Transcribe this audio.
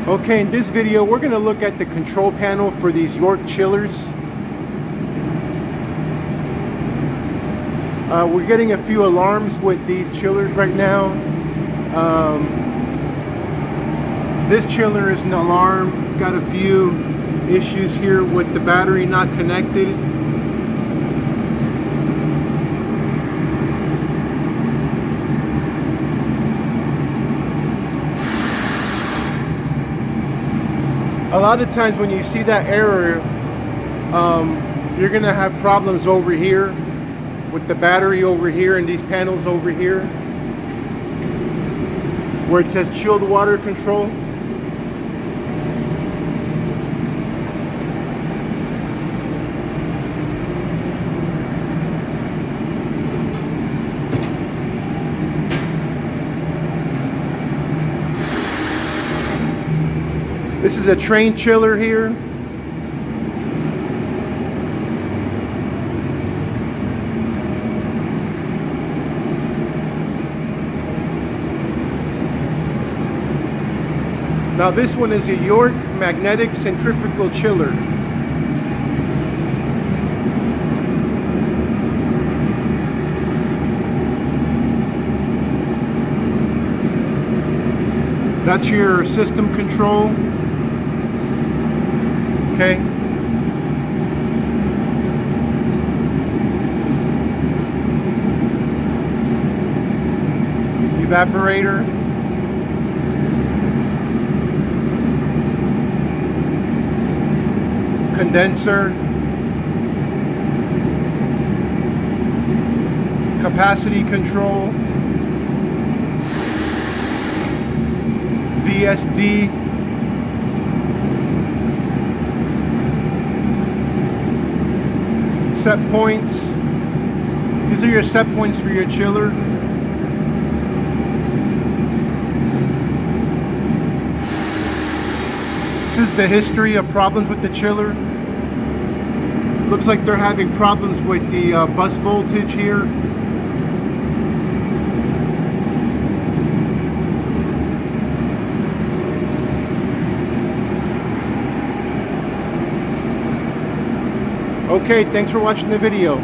Okay, in this video we're going to look at the control panel for these York chillers. We're getting a few alarms with these chillers right now. This chiller is an alarm. Got a few issues here with the battery not connected. A lot of times when you see that error, you're going to have problems over here with the battery over here and these panels over here where it says chilled water control. This is a Trane chiller here. Now this one is a York magnetic centrifugal chiller. That's your system control. Okay. Evaporator. Condenser. Capacity control. VSD. Set points. These are your set points for your chiller. This is the history of problems with the chiller. Looks like they're having problems with the bus voltage here. Okay, thanks for watching the video.